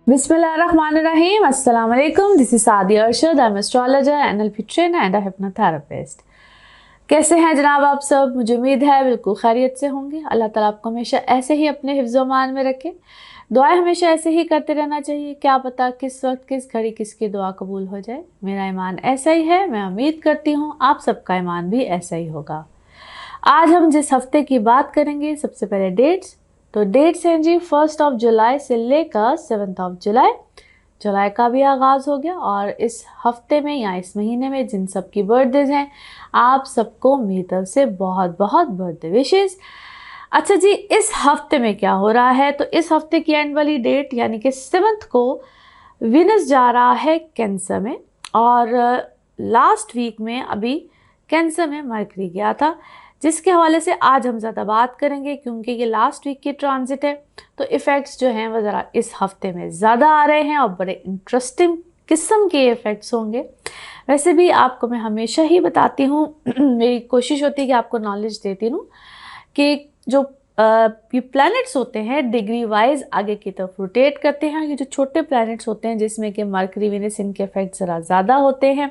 Bismillahirrahmanirrahim. Assalamu alaikum. This is Sadia Arshad. I'm astrologer, NLP trainer and a hypnotherapist. कैसे हैं जनाब आप सब? मुझे उम्मीद है बिल्कुल खैरियत से होंगे। अल्लाह ताला आपको हमेशा ऐसे ही अपने हिफ्ज़-ओ-मान में रखे। दुआएं हमेशा ऐसे ही करते रहना चाहिए। क्या पता किस वक्त किस घड़ी किसकी दुआ कबूल हो जाए। मेरा ईमान ऐसा ही है। मैं उम्मीद करती हूँ आप सबका ईमान भी ऐसा ही होगा। आज हम जिस हफ्ते की बात करेंगे, सबसे पहले डेट्स। तो डेट्स हैं जी 1 जुलाई से लेकर 7 जुलाई। जुलाई का भी आगाज़ हो गया और इस हफ्ते में या इस महीने में जिन सब की बर्थडेज हैं, आप सबको मेरी तरफ से बहुत बहुत बर्थडे विशेस। अच्छा जी, इस हफ्ते में क्या हो रहा है? तो इस हफ्ते की एंड वाली डेट यानी कि 7 को वीनस जा रहा है कैंसर में, और लास्ट वीक में अभी कैंसर में मरकरी गया था, जिसके हवाले से आज हम ज़्यादा बात करेंगे क्योंकि ये लास्ट वीक की ट्रांजिट है। तो इफ़ेक्ट्स जो हैं वो ज़रा इस हफ्ते में ज़्यादा आ रहे हैं और बड़े इंटरेस्टिंग किस्म के इफ़ेक्ट्स होंगे। वैसे भी आपको मैं हमेशा ही बताती हूँ मेरी कोशिश होती है कि आपको नॉलेज देती रहूँ कि जो ये प्लैनेट्स होते हैं डिग्री वाइज आगे की तरफ रोटेट करते हैं। ये जो छोटे प्लैनेट्स होते हैं जिसमें कि मरकरी, वीनस, इनके इफेक्ट ज़रा ज़्यादा होते हैं।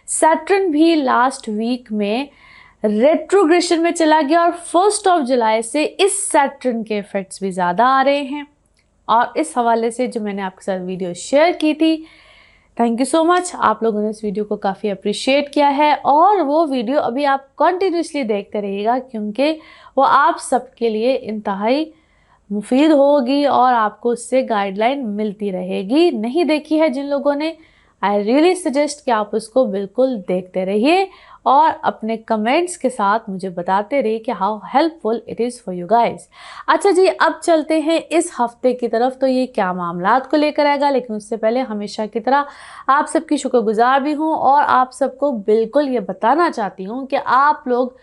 सैटर्न भी लास्ट वीक में रेट्रोग्रेशन में चला गया और 1 जुलाई से इस सैटर्न के इफेक्ट्स भी ज़्यादा आ रहे हैं। और इस हवाले से जो मैंने आपके साथ वीडियो शेयर की थी, थैंक यू सो मच, आप लोगों ने इस वीडियो को काफ़ी अप्रिशिएट किया है और वो वीडियो अभी आप कंटिन्यूसली देखते रहिएगा क्योंकि वो आप सबके लिए इंतहाई मुफीद होगी और आपको उससे गाइडलाइन मिलती रहेगी। नहीं देखी है जिन लोगों ने, आई रियली सजेस्ट कि आप उसको बिल्कुल देखते रहिए और अपने कमेंट्स के साथ मुझे बताते रहिए कि how helpful it is for you guys. अच्छा जी, अब चलते हैं इस हफ्ते की तरफ। तो ये क्या मामलात को लेकर आएगा, लेकिन उससे पहले हमेशा की तरह आप सबकी शुक्रगुजार भी हूँ और आप सबको बिल्कुल ये बताना चाहती हूँ कि आप लोग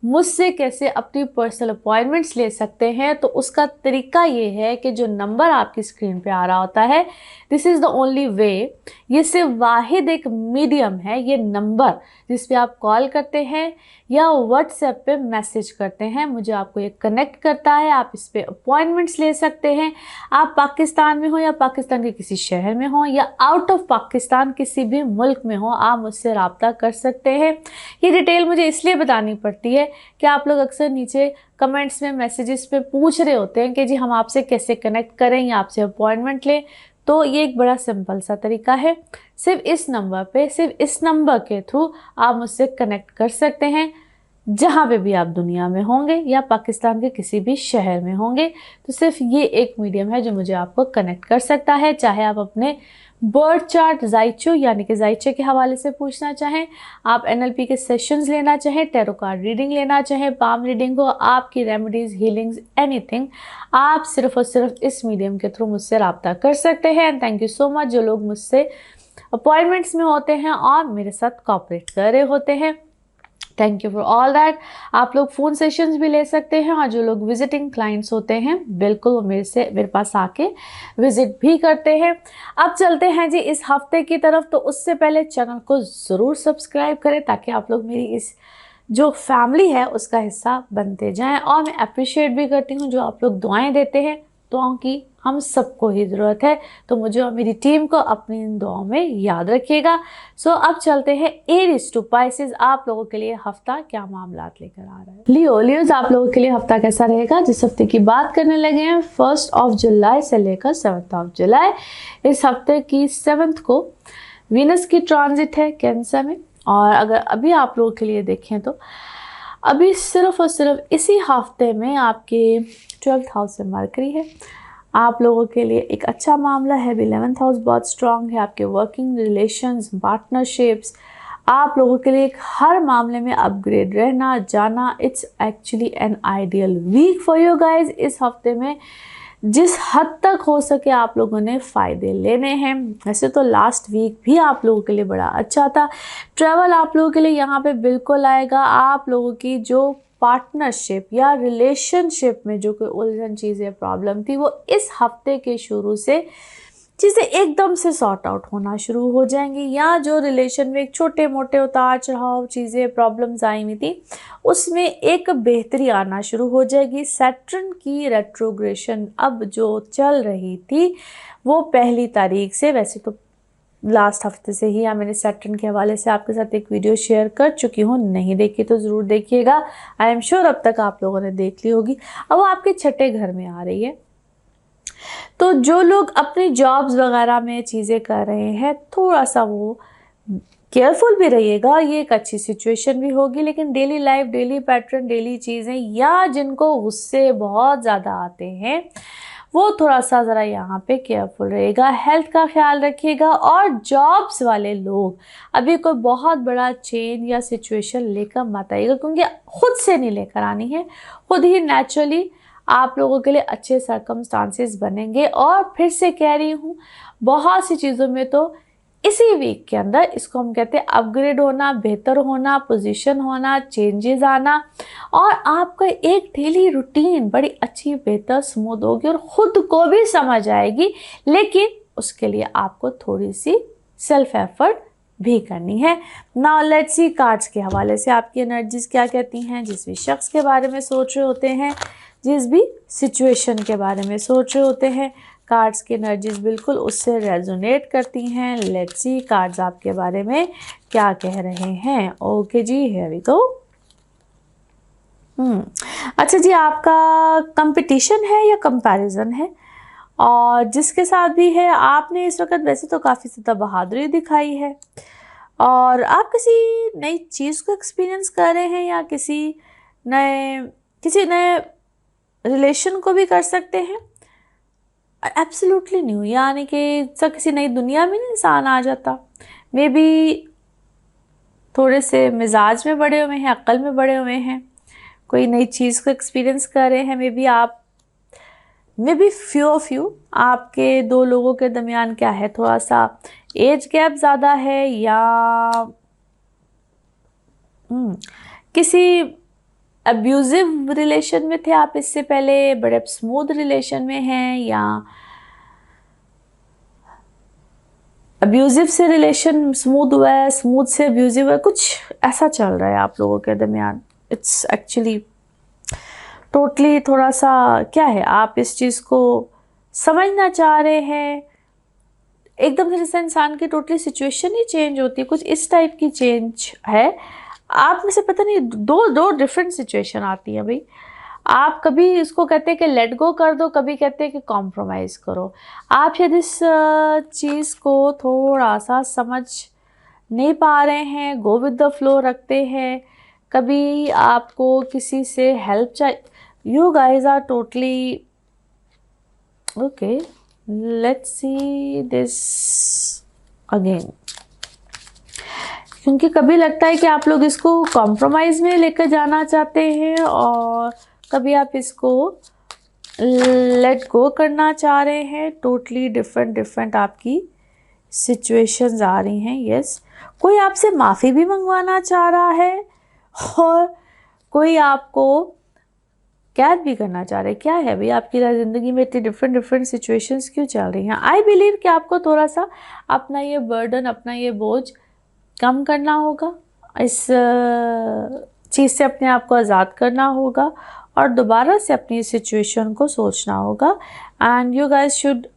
मुझसे कैसे अपनी पर्सनल अपॉइंटमेंट्स ले सकते हैं। तो उसका तरीका ये है कि जो नंबर आपकी स्क्रीन पे आ रहा होता है, this is the only way. ये सिर्फ वाहिद एक मीडियम है, ये नंबर जिस पे आप कॉल करते हैं या व्हाट्सएप पे मैसेज करते हैं, मुझे आपको ये कनेक्ट करता है। आप इस पे अपॉइंटमेंट्स ले सकते हैं। आप पाकिस्तान में हो या पाकिस्तान के किसी शहर में हो या आउट ऑफ पाकिस्तान किसी भी मुल्क में हो, आप मुझसे रब्ता कर सकते हैं। ये डिटेल मुझे इसलिए बतानी पड़ती है कि आप लोग अक्सर नीचे कमेंट्स में मैसेजेस पे पूछ रहे होते हैं कि जी हम आपसे कैसे कनेक्ट करें या आपसे अपॉइंटमेंट लें। तो ये एक बड़ा सिंपल सा तरीका है। सिर्फ इस नंबर पे, सिर्फ इस नंबर के थ्रू आप मुझसे कनेक्ट कर सकते हैं जहाँ पे भी आप दुनिया में होंगे या पाकिस्तान के किसी भी शहर में होंगे। तो सिर्फ ये एक मीडियम है जो मुझे आपको कनेक्ट कर सकता है। चाहे आप अपने बर्थ चार्ट जाइचो यानी कि जाइचे के हवाले से पूछना चाहें, आप एनएलपी के सेशंस लेना चाहें, टैरो कार्ड रीडिंग लेना चाहें, पाम रीडिंग हो, आपकी रेमेडीज, हीलिंग्स, एनीथिंग, आप सिर्फ और सिर्फ इस मीडियम के थ्रू मुझसे रब्ता कर सकते हैं। And thank you so much जो लोग मुझसे अपॉइंटमेंट्स में होते हैं और मेरे साथ कोऑपरेट कर रहे होते हैं। Thank you for all that. आप लोग फ़ोन सेशंस भी ले सकते हैं और जो लोग विजिटिंग क्लाइंट्स होते हैं बिल्कुल वो मेरे पास आके विजिट भी करते हैं। अब चलते हैं जी इस हफ्ते की तरफ। तो उससे पहले चैनल को ज़रूर सब्सक्राइब करें ताकि आप लोग मेरी इस जो फैमिली है उसका हिस्सा बनते जाएं। और मैं अप्रिशिएट भी करती हूँ जो आप लोग दुआएं देते हैं। दुआओं की हम सबको ही ज़रूरत है, तो मुझे और मेरी टीम को अपनी इन दुआओं में याद रखिएगा। सो अब चलते हैं एरीज टू पाइसेस, आप लोगों के लिए हफ्ता क्या मामलात लेकर आ रहा है। लियोज, आप लोगों के लिए हफ्ता कैसा रहेगा? जिस हफ्ते की बात करने लगे हैं 1 जुलाई से लेकर 7 जुलाई। इस हफ्ते की 7 को वीनस की ट्रांजिट है कैंसर में। और अगर अभी आप लोगों के लिए देखें तो अभी सिर्फ और सिर्फ इसी हफ्ते में आपके 12th हाउस से मरकरी है। आप लोगों के लिए एक अच्छा मामला है। 11th हाउस बहुत स्ट्रांग है। आपके वर्किंग रिलेशंस, पार्टनरशिप्स, आप लोगों के लिए एक हर मामले में अपग्रेड रहना जाना। It's actually an ideal week for you guys. इस हफ्ते में जिस हद तक हो सके आप लोगों ने फ़ायदे लेने हैं। वैसे तो लास्ट वीक भी आप लोगों के लिए बड़ा अच्छा था। ट्रैवल आप लोगों के लिए यहाँ पे बिल्कुल आएगा। आप लोगों की जो पार्टनरशिप या रिलेशनशिप में जो कोई उलझन चीज़ें प्रॉब्लम थी वो इस हफ्ते के शुरू से चीज़ें एकदम से सॉर्ट आउट होना शुरू हो जाएंगी, या जो रिलेशन में एक छोटे मोटे उतार चढ़ाव चीज़ें प्रॉब्लम्स आई हुई थी उसमें एक बेहतरी आना शुरू हो जाएगी। सैटर्न की रेट्रोग्रेशन अब जो चल रही थी वो 1 तारीख से, वैसे तो लास्ट हफ्ते से ही मैंने सैटर्न के हवाले से आपके साथ एक वीडियो शेयर कर चुकी हूँ, नहीं देखी तो ज़रूर देखिएगा। आई एम श्योर अब तक आप लोगों ने देख ली होगी। अब वो आपके छठे घर में आ रही है, तो जो लोग अपनी जॉब्स वगैरह में चीज़ें कर रहे हैं थोड़ा सा वो केयरफुल भी रहिएगा। ये एक अच्छी सिचुएशन भी होगी, लेकिन daily life, daily pattern, daily चीज़ें, या जिनको गुस्से बहुत ज़्यादा आते हैं वो थोड़ा सा ज़रा यहाँ पे केयरफुल रहेगा। हेल्थ का ख्याल रखिएगा। और जॉब्स वाले लोग अभी कोई बहुत बड़ा चेंज या सिचुएशन लेकर मत आइएगा, क्योंकि खुद से नहीं लेकर आनी है, खुद ही नेचुरली आप लोगों के लिए अच्छे सर्कमस्टांसेस बनेंगे। और फिर से कह रही हूँ, बहुत सी चीज़ों में तो इसी वीक के अंदर इसको हम कहते हैं अपग्रेड होना, बेहतर होना, पोजीशन होना, चेंजेस आना, और आपका एक डेली रूटीन बड़ी अच्छी, बेहतर, स्मूथ होगी और ख़ुद को भी समझ आएगी। लेकिन उसके लिए आपको थोड़ी सी सेल्फ एफर्ट भी करनी है। नाउ लेट्स सी कार्ड्स के हवाले से आपकी एनर्जीज क्या कहती हैं। जिस भी शख्स के बारे में सोच रहे होते हैं, जिस भी सिचुएशन के बारे में सोच रहे होते हैं, कार्ड्स की एनर्जीज बिल्कुल उससे रेजोनेट करती हैं। लेट्स सी कार्ड्स आपके बारे में क्या कह रहे हैं। ओके जी, हियर वी गो। अच्छा जी, आपका कंपटीशन है या कंपैरिजन है, और जिसके साथ भी है आपने इस वक्त वैसे तो काफ़ी ज़्यादा बहादुरी दिखाई है, और आप किसी नई चीज़ को एक्सपीरियंस कर रहे हैं, या किसी नए रिलेशन को भी कर सकते हैं। एब्सोल्युटली न्यू, यानी कि किसी नई दुनिया में इंसान आ जाता। मे बी थोड़े से मिजाज में बड़े हुए हैं, अक्ल में बड़े हुए हैं, कोई नई चीज़ को एक्सपीरियंस कर रहे हैं। May be few of you, आपके दो लोगों के दरमियान क्या है, थोड़ा सा एज गैप ज़्यादा है, या किसी अब्यूजिव रिलेशन में थे आप इससे पहले, बड़े स्मूथ रिलेशन में हैं, या अब्यूजिव से रिलेशन स्मूथ हुआ है, स्मूथ से अब्यूजिव है, कुछ ऐसा चल रहा है आप लोगों के दरमियान। इट्स एक्चुअली टोटली थोड़ा सा क्या है, आप इस चीज़ को समझना चाह रहे हैं। एकदम से जैसे इंसान की टोटली सिचुएशन ही चेंज होती है, कुछ इस टाइप की चेंज है। आप में से पता नहीं दो डिफरेंट सिचुएशन आती है भाई। आप कभी इसको कहते हैं कि लेट गो कर दो, कभी कहते हैं कि कॉम्प्रोमाइज़ करो। आप शायद इस चीज़ को थोड़ा सा समझ नहीं पा रहे हैं, गो विद द फ्लो रखते हैं। कभी आपको किसी से हेल्प चाहिए। You guys are totally okay. Let's see this again, क्योंकि कभी लगता है कि आप लोग इसको कॉम्प्रोमाइज़ में लेकर जाना चाहते हैं, और कभी आप इसको लेट गो करना चाह रहे हैं। टोटली डिफरेंट आपकी सिचुएशंस आ रही हैं। यस, कोई आपसे माफ़ी भी मंगवाना चाह रहा है, और कोई आपको कैद भी करना चाह रहे हैं। क्या है भाई, आपकी ज़िंदगी में इतनी डिफरेंट सिचुएशंस क्यों चल रही हैं। आई बिलीव कि आपको थोड़ा सा अपना ये बर्डन, अपना ये बोझ कम करना होगा, इस चीज़ से अपने आप को आज़ाद करना होगा, और दोबारा से अपनी सिचुएशन को सोचना होगा। And you guys should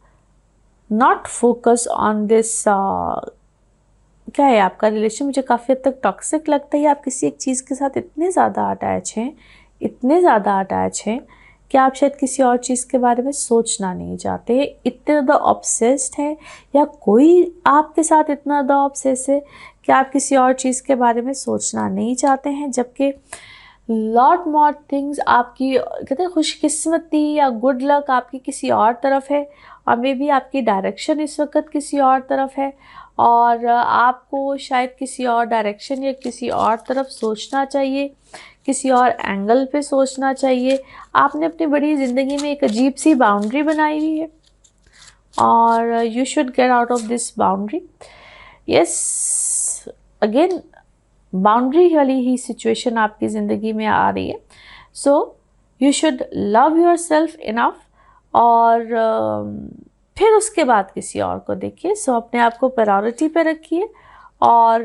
not focus on this. क्या है आपका रिलेशन, मुझे काफ़ी हद तक टॉक्सिक लगता है। आप किसी एक चीज़ के साथ इतने ज़्यादा अटैच हैं कि आप शायद किसी और चीज़ के बारे में सोचना नहीं चाहते, इतने ज़्यादा ऑब्सेस्ड हैं, या कोई आपके साथ इतना ज़्यादा ऑब्सेस है कि आप किसी और चीज़ के बारे में सोचना नहीं चाहते हैं। जबकि लॉट मोर थिंग्स आपकी कहते हैं खुशकिस्मती या गुड लक आपकी किसी और तरफ है, और मे बी आपकी डायरेक्शन इस वक्त किसी और तरफ है, और आपको शायद किसी और डायरेक्शन या किसी और तरफ सोचना चाहिए, किसी और एंगल पे सोचना चाहिए। आपने अपनी बड़ी ज़िंदगी में एक अजीब सी बाउंड्री बनाई हुई है, और you should get out of this boundary. Yes, again boundary वाली ही सिचुएशन आपकी ज़िंदगी में आ रही है। So you should love your self enough, और फिर उसके बाद किसी और को देखिए। सो अपने आप को प्रायोरिटी पे रखिए और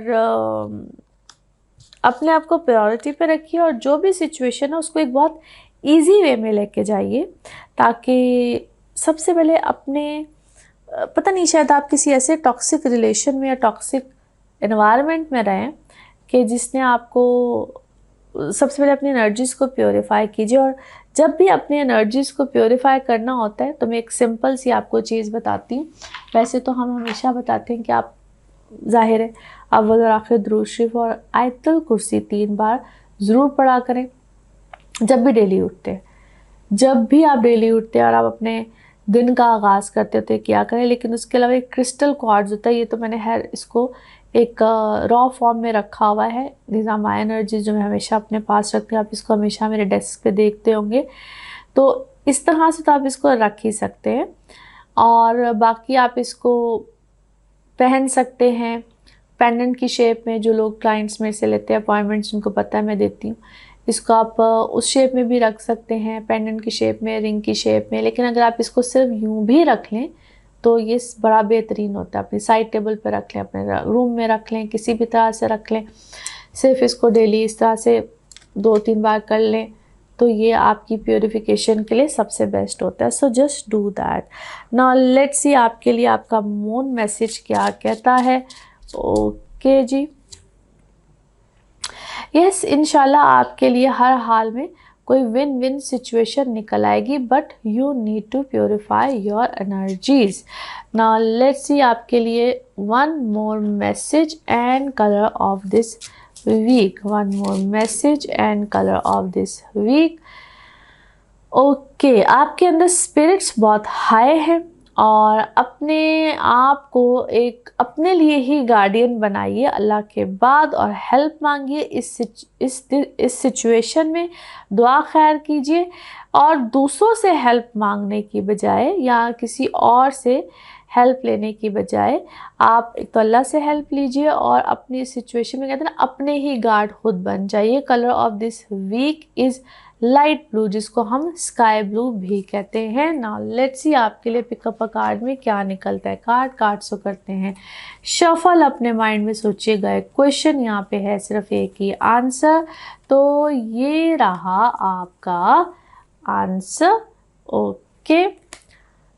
अपने आप को प्रायोरिटी पे रखिए और जो भी सिचुएशन है उसको एक बहुत इजी वे में लेके जाइए, ताकि सबसे पहले अपने पता नहीं शायद आप किसी ऐसे टॉक्सिक रिलेशन में या टॉक्सिक एनवायरनमेंट में रहें कि जिसने आपको, सबसे पहले अपनी एनर्जीज़ को प्योरीफाई कीजिए। और जब भी अपनी एनर्जीज़ को प्योरीफाई करना होता है तो मैं एक सिंपल सी आपको चीज़ बताती हूँ। वैसे तो हम हमेशा बताते हैं कि आप, जाहिर है, अव्वल और आखिर दुरूद शरीफ और आयतुल कुर्सी 3 बार ज़रूर पढ़ा करें जब भी डेली उठते हैं। जब भी आप डेली उठते हैं और आप अपने दिन का आगाज़ करते होते किया करें। लेकिन उसके अलावा एक क्रिस्टल क्वार्ट्ज होता है, ये तो मैंने इसको एक रॉ फॉर्म में रखा हुआ है। दीज आर माय एनर्जीज, जो मैं हमेशा अपने पास रखती हूँ। आप इसको हमेशा मेरे डेस्क पे देखते होंगे, तो इस तरह से तो आप इसको रख ही सकते हैं। और बाकी आप इसको पहन सकते हैं पेंडेंट की शेप में। जो लोग क्लाइंट्स मेरे से लेते हैं अपॉइंटमेंट्स, उनको पता है मैं देती हूँ। इसको आप उस शेप में भी रख सकते हैं, पेंडेंट की शेप में, रिंग की शेप में। लेकिन अगर आप इसको सिर्फ यूं भी रख लें तो ये बड़ा बेहतरीन होता है। अपनी साइड टेबल पर रख लें, अपने रूम में रख लें, किसी भी तरह से रख लें। सिर्फ इसको डेली इस तरह से 2-3 बार कर लें तो ये आपकी प्योरीफिकेशन के लिए सबसे बेस्ट होता है। So just do that. Now let's see आपके लिए आपका मून मैसेज क्या कहता है। ओके जी, यस, इंशाल्लाह आपके लिए हर हाल में कोई विन विन सिचुएशन निकल आएगी, but you need to purify your energies. Now let's see आपके लिए one more message and colour of this week. One more message and colour of this week. Okay, आपके अंदर स्पिरिट्स बहुत high है और अपने आप को एक अपने लिए ही गार्डियन बनाइए अल्लाह के बाद, और हेल्प मांगिए इस सिचुएशन में। दुआ खैर कीजिए और दूसरों से हेल्प मांगने की बजाय या किसी और से हेल्प लेने की बजाय आप एक तो अल्लाह से हेल्प लीजिए और अपनी सिचुएशन में कहते हैं ना, अपने ही गार्ड खुद बन जाइए। Colour of this week is light blue, जिसको हम स्काई ब्लू भी कहते हैं। नाउ लेट्स सी आपके लिए पिकअप अ कार्ड में क्या निकलता है। कार्ड सो करते हैं शफल। अपने माइंड में सोचिएगा एक क्वेश्चन, यहाँ पे है सिर्फ एक ही आंसर, तो ये रहा आपका answer. Okay,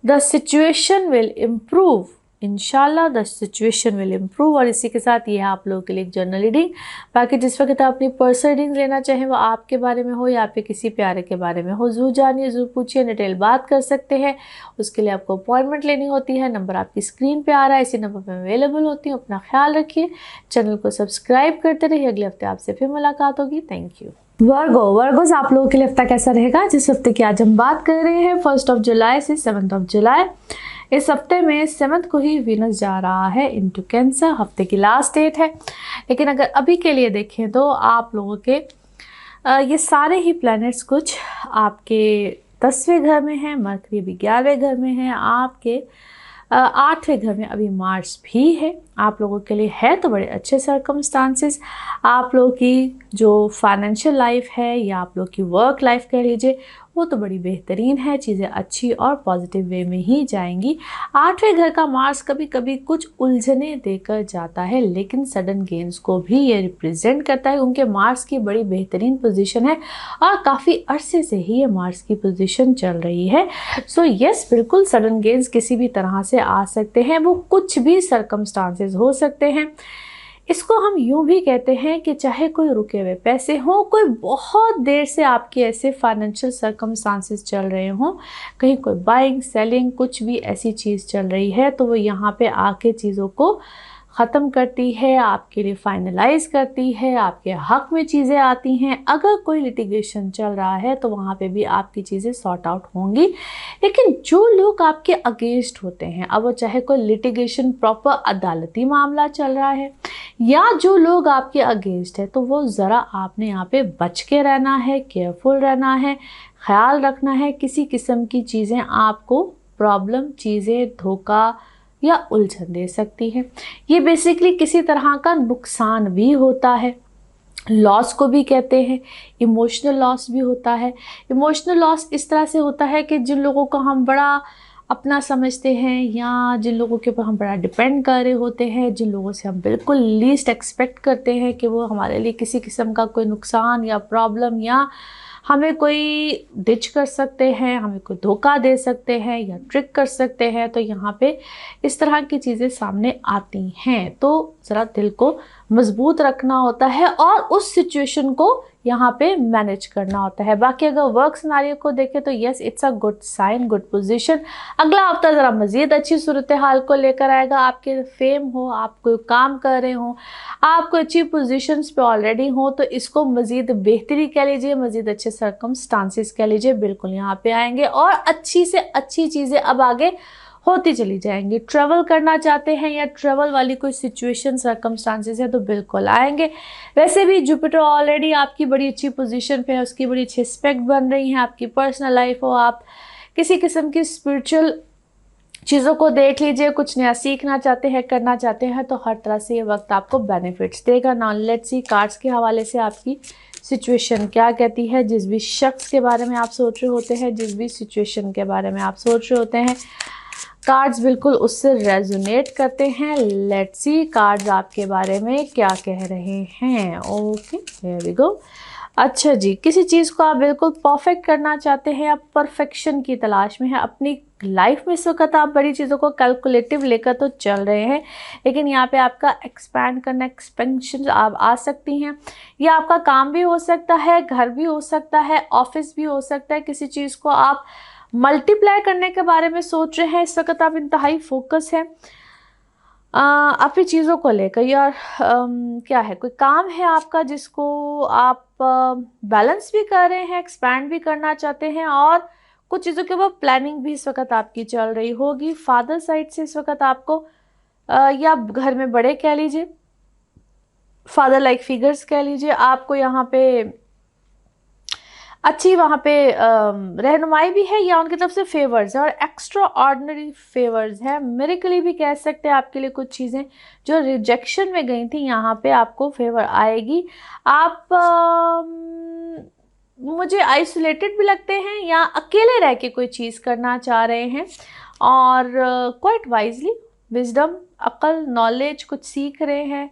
the situation will improve, इंशाल्लाह द सिचुएशन विल इम्प्रूव। और इसी के साथ ये है आप लोगों के लिए एक जर्नल रीडिंग। बाकी जिस वक्त आप अपनी पर्सनल रीडिंग लेना चाहें, वो आपके बारे में हो या आपके किसी प्यारे के बारे में हो, ज़रूर जानिए, ज़रूर पूछिए, डिटेल बात कर सकते हैं। उसके लिए आपको अपॉइंटमेंट लेनी होती है। नंबर आपकी स्क्रीन पे आ रहा है, इसी नंबर पर अवेलेबल होती हूँ। अपना ख्याल रखिए, चैनल को सब्सक्राइब करते रहिए। अगले हफ्ते आपसे फिर मुलाकात होगी। Thank you. वर्गोज आप लोगों के लिए हफ्ता कैसा रहेगा? जिस हफ्ते की आज हम बात कर रहे हैं 1 जुलाई से 7 जुलाई। इस हफ्ते में 7 को ही वीनस जा रहा है इनटू कैंसर। हफ्ते की लास्ट डेट है, लेकिन अगर अभी के लिए देखें तो आप लोगों के ये सारे ही प्लैनेट्स कुछ आपके 10वें घर में हैं, मरकरी भी 11वें घर में है, आपके 8वें घर में अभी मार्स भी है। आप लोगों के लिए है तो बड़े अच्छे सर्कमस्टांसेस। आप लोगों की जो फाइनेंशियल लाइफ है या आप लोग की वर्क लाइफ कह लीजिए, वो तो बड़ी बेहतरीन है। चीज़ें अच्छी और पॉजिटिव वे में ही जाएंगी। 8वें घर का मार्स कभी कभी कुछ उलझने देकर जाता है, लेकिन सडन गेन्स को भी ये रिप्रेजेंट करता है। उनके मार्स की बड़ी बेहतरीन पोजीशन है और काफ़ी अरसे से ही ये मार्स की पोजीशन चल रही है। सो यस, बिल्कुल सडन गेन्स किसी भी तरह से आ सकते हैं, वो कुछ भी सर्कमस्टांसेस हो सकते हैं। इसको हम यूं भी कहते हैं कि चाहे कोई रुके हुए पैसे हों, कोई बहुत देर से आपके ऐसे फाइनेंशियल सर्कमस्टांसेस चल रहे हों, कहीं कोई बाइंग सेलिंग कुछ भी ऐसी चीज़ चल रही है, तो वो यहाँ पे आके चीज़ों को ख़त्म करती है, आपके लिए फाइनलाइज करती है, आपके हक़ में चीज़ें आती हैं। अगर कोई लिटिगेशन चल रहा है तो वहाँ पे भी आपकी चीज़ें सॉर्ट आउट होंगी। लेकिन जो लोग आपके अगेंस्ट होते हैं, अब वो चाहे कोई लिटिगेशन प्रॉपर अदालती मामला चल रहा है या जो लोग आपके अगेंस्ट है, तो वो ज़रा आपने यहाँ पे बच के रहना है, केयरफुल रहना है, ख्याल रखना है। किसी किस्म की चीज़ें आपको प्रॉब्लम, चीज़ें धोखा या उलझन दे सकती है। ये बेसिकली किसी तरह का नुकसान भी होता है, लॉस को भी कहते हैं। इमोशनल लॉस भी होता है। इमोशनल लॉस इस तरह से होता है कि जिन लोगों को हम बड़ा अपना समझते हैं, या जिन लोगों के ऊपर हम बड़ा डिपेंड कर रहे होते हैं, जिन लोगों से हम बिल्कुल लीस्ट एक्सपेक्ट करते हैं कि वो हमारे लिए किसी किस्म का कोई नुकसान या प्रॉब्लम या हमें कोई डिच कर सकते हैं, हमें कोई धोखा दे सकते हैं या ट्रिक कर सकते हैं, तो यहाँ पे इस तरह की चीज़ें सामने आती हैं। तो ज़रा दिल को मजबूत रखना होता है और उस सिचुएशन को यहाँ पे मैनेज करना होता है। बाकी अगर वर्क सिनेरियो को देखें तो yes, it's a good sign, good position. अगला हफ्ता ज़रा मज़ीद अच्छी सूरत हाल को लेकर आएगा। आपके फेम हो, आप कोई काम कर रहे हो, आप कोई अच्छी पोजीशंस पे ऑलरेडी हो, तो इसको मज़ीद बेहतरी कह लीजिए, मज़ीद अच्छे सर्कमस्टांसिस कह लीजिए, बिल्कुल यहाँ पे आएंगे और अच्छी से अच्छी चीज़ें अब आगे होती चली जाएंगी। ट्रैवल करना चाहते हैं या ट्रैवल वाली कोई सिचुएशन सर्कमस्टांसेस है तो बिल्कुल आएंगे। वैसे भी जुपिटर ऑलरेडी आपकी बड़ी अच्छी पोजीशन पे है, उसकी बड़ी अच्छी एस्पेक्ट बन रही है। आपकी पर्सनल लाइफ हो, आप किसी किस्म की स्पिरिचुअल चीज़ों को देख लीजिए, कुछ नया सीखना चाहते हैं, करना चाहते हैं, तो हर तरह से ये वक्त आपको बेनिफिट्स देगा। नाउ लेट्स सी कार्ड्स के हवाले से आपकी सिचुएशन क्या कहती है। जिस भी शख्स के बारे में आप सोच रहे होते हैं, जिस भी सिचुएशन के बारे में आप सोच रहे होते हैं, कार्ड्स बिल्कुल उससे रेजोनेट करते हैं। लेट्स सी कार्ड्स आपके बारे में क्या कह रहे हैं। Okay, here we go. अच्छा जी, किसी चीज़ को आप बिल्कुल परफेक्ट करना चाहते हैं, आप परफेक्शन की तलाश में हैं अपनी लाइफ में। इस वक्त आप बड़ी चीज़ों को कैलकुलेटिव लेकर तो चल रहे हैं, लेकिन यहाँ पे आपका एक्सपैंड करना, एक्सपेंशन आप आ सकती हैं। यह आपका काम भी हो सकता है, घर भी हो सकता है, ऑफिस भी हो सकता है। किसी चीज़ को आप मल्टीप्लाई करने के बारे में सोच रहे हैं। इस वक्त आप इंतहाई फोकस हैं अपनी चीज़ों को लेकर, यार क्या है, कोई काम है आपका जिसको आप बैलेंस भी कर रहे हैं, एक्सपैंड भी करना चाहते हैं, और कुछ चीज़ों के ऊपर प्लानिंग भी इस वक्त आपकी चल रही होगी। फादर साइड से इस वक्त आपको या घर में बड़े कह लीजिए, फादर लाइक फिगर्स कह लीजिए, आपको यहाँ पे अच्छी वहाँ पे रहनुमाई भी है, या उनकी तरफ से फेवर्स है और एक्स्ट्रा ऑर्डिनरी फेवर्स है। मिरेकली भी कह सकते हैं आपके लिए। कुछ चीज़ें जो रिजेक्शन में गई थी, यहाँ पे आपको फेवर आएगी। आप मुझे आइसोलेटेड भी लगते हैं या अकेले रह के कोई चीज़ करना चाह रहे हैं, और क्वाइट वाइजली विजडम, अक्ल, नॉलेज कुछ सीख रहे हैं,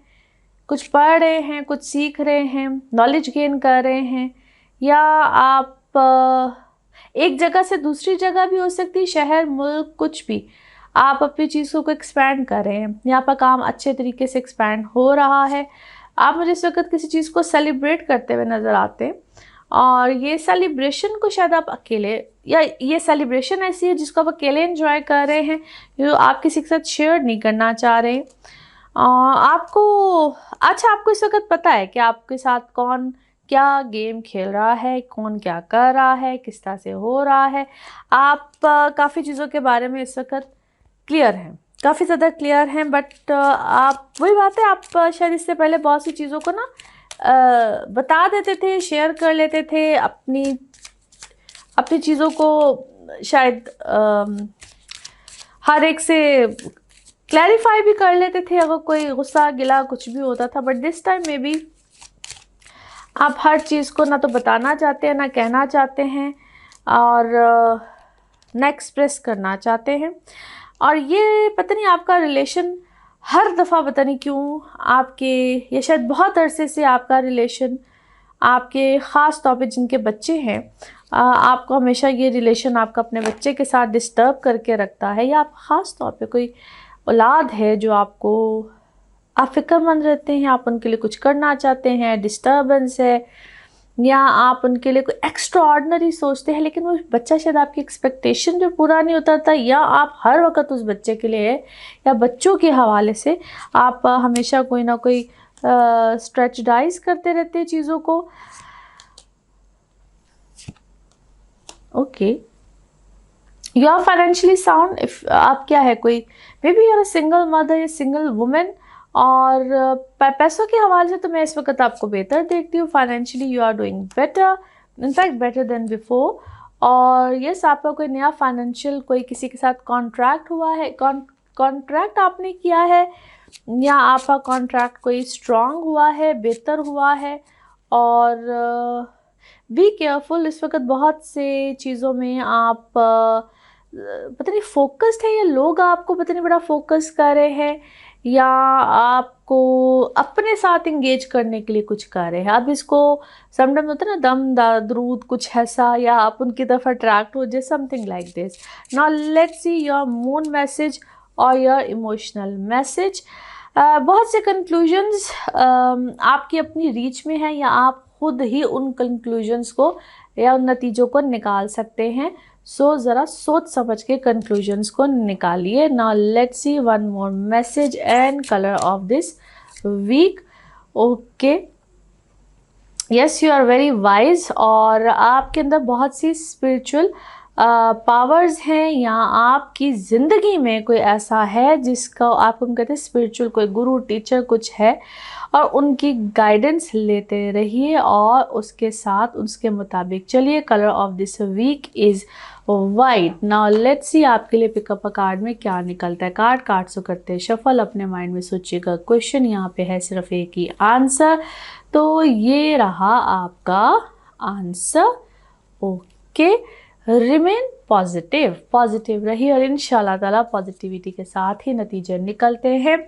कुछ पढ़ रहे हैं, कुछ सीख रहे हैं, नॉलेज गेन कर रहे हैं, या आप एक जगह से दूसरी जगह भी हो सकती है, शहर, मुल्क, कुछ भी। आप अपनी चीज़ों को एक्सपैंड कर रहे हैं, यहाँ पर काम अच्छे तरीके से एक्सपैंड हो रहा है। आप मुझे इस वक्त किसी चीज़ को सेलिब्रेट करते हुए नज़र आते हैं, और ये सेलिब्रेशन को शायद आप अकेले, या ये सेलिब्रेशन ऐसी है जिसको आप अकेले एंजॉय कर रहे हैं, जो आप किसी के साथ शेयर नहीं करना चाह रहे। आपको इस वक्त पता है कि आपके साथ कौन क्या गेम खेल रहा है, कौन क्या कर रहा है, किस तरह से हो रहा है। आप काफ़ी चीज़ों के बारे में इस वक्त क्लियर हैं, काफ़ी ज़्यादा क्लियर हैं। बट आप, वही बात है, आप शायद इससे पहले बहुत सी चीज़ों को ना बता देते थे, शेयर कर लेते थे, अपनी चीज़ों को शायद हर एक से क्लैरिफाई भी कर लेते थे अगर कोई गुस्सा गिला कुछ भी होता था। बट दिस टाइम में भी आप हर चीज़ को ना तो बताना चाहते हैं, ना कहना चाहते हैं, और ना एक्सप्रेस करना चाहते हैं। और ये पता नहीं आपका रिलेशन हर दफ़ा पता नहीं क्यों आपके, ये शायद बहुत अरसे से आपका रिलेशन, आपके ख़ास तौर पे जिनके बच्चे हैं, आपको हमेशा ये रिलेशन आपका अपने बच्चे के साथ डिस्टर्ब करके रखता है, या आप ख़ास तौर पे कोई औलाद है जो आपको, आप फ़िक्रमंद रहते हैं, आप उनके लिए कुछ करना चाहते हैं, डिस्टर्बेंस है, या आप उनके लिए कोई एक्स्ट्रा ऑर्डिनरी सोचते हैं, लेकिन वो बच्चा शायद आपकी एक्सपेक्टेशन जो पूरा नहीं उतरता, या आप हर वक्त उस बच्चे के लिए या बच्चों के हवाले से आप हमेशा कोई ना कोई स्ट्रेचडाइज करते रहते हैं चीज़ों को। Okay, you are financially sound. If आप क्या है, कोई maybe you are single mother या सिंगल वुमेन, और पैसों के हवाले से तो मैं इस वक्त आपको बेहतर देखती हूँ। Financially you are doing better, in fact better than before. और यस, आपका कोई नया फाइनेंशियल, कोई किसी के साथ कॉन्ट्रैक्ट हुआ है, कॉन्ट्रैक्ट आपने किया है, या आपका कॉन्ट्रैक्ट कोई स्ट्रॉन्ग हुआ है, बेहतर हुआ है। और बी केयरफुल, इस वक्त बहुत से चीज़ों में आप पता नहीं फोकस्ड है, या लोग आपको पता नहीं बड़ा फोकस कर रहे हैं, या आपको अपने साथ इंगेज करने के लिए कुछ कर रहे हैं। अब इसको समटाइम होता है ना दम दरूद कुछ ऐसा, या आप उनकी तरफ अट्रैक्ट हो जाए, something like this. Now let's see your moon message और योर इमोशनल मैसेज। बहुत से कंक्लूजन्स आपकी अपनी रीच में है, या आप खुद ही उन कंक्लूजन्स को या उन नतीजों को निकाल सकते हैं। सो ज़रा सोच समझ के कंक्लूजन्स को निकालिए। Now let's see one more message and colour of this week. Okay, yes, you are very wise, और आपके अंदर बहुत सी स्पिरिचुअल पावर्स हैं, या आपकी ज़िंदगी में कोई ऐसा है जिसका आपको हम कहते हैं स्पिरिचुअल कोई गुरु टीचर कुछ है, और उनकी गाइडेंस लेते रहिए और उसके साथ उसके मुताबिक चलिए। Colour of this week is white. Now let's see आपके लिए पिकअप अ कार्ड में क्या निकलता है। कार्ड से करते हैं शफल। अपने माइंड में सोचिएगा क्वेश्चन, यहाँ पे है सिर्फ एक ही आंसर, तो ये रहा आपका आंसर। ओके, रिमेन पॉजिटिव रहिए, और इंशाल्लाह ताला पॉजिटिविटी के साथ ही नतीजे निकलते हैं।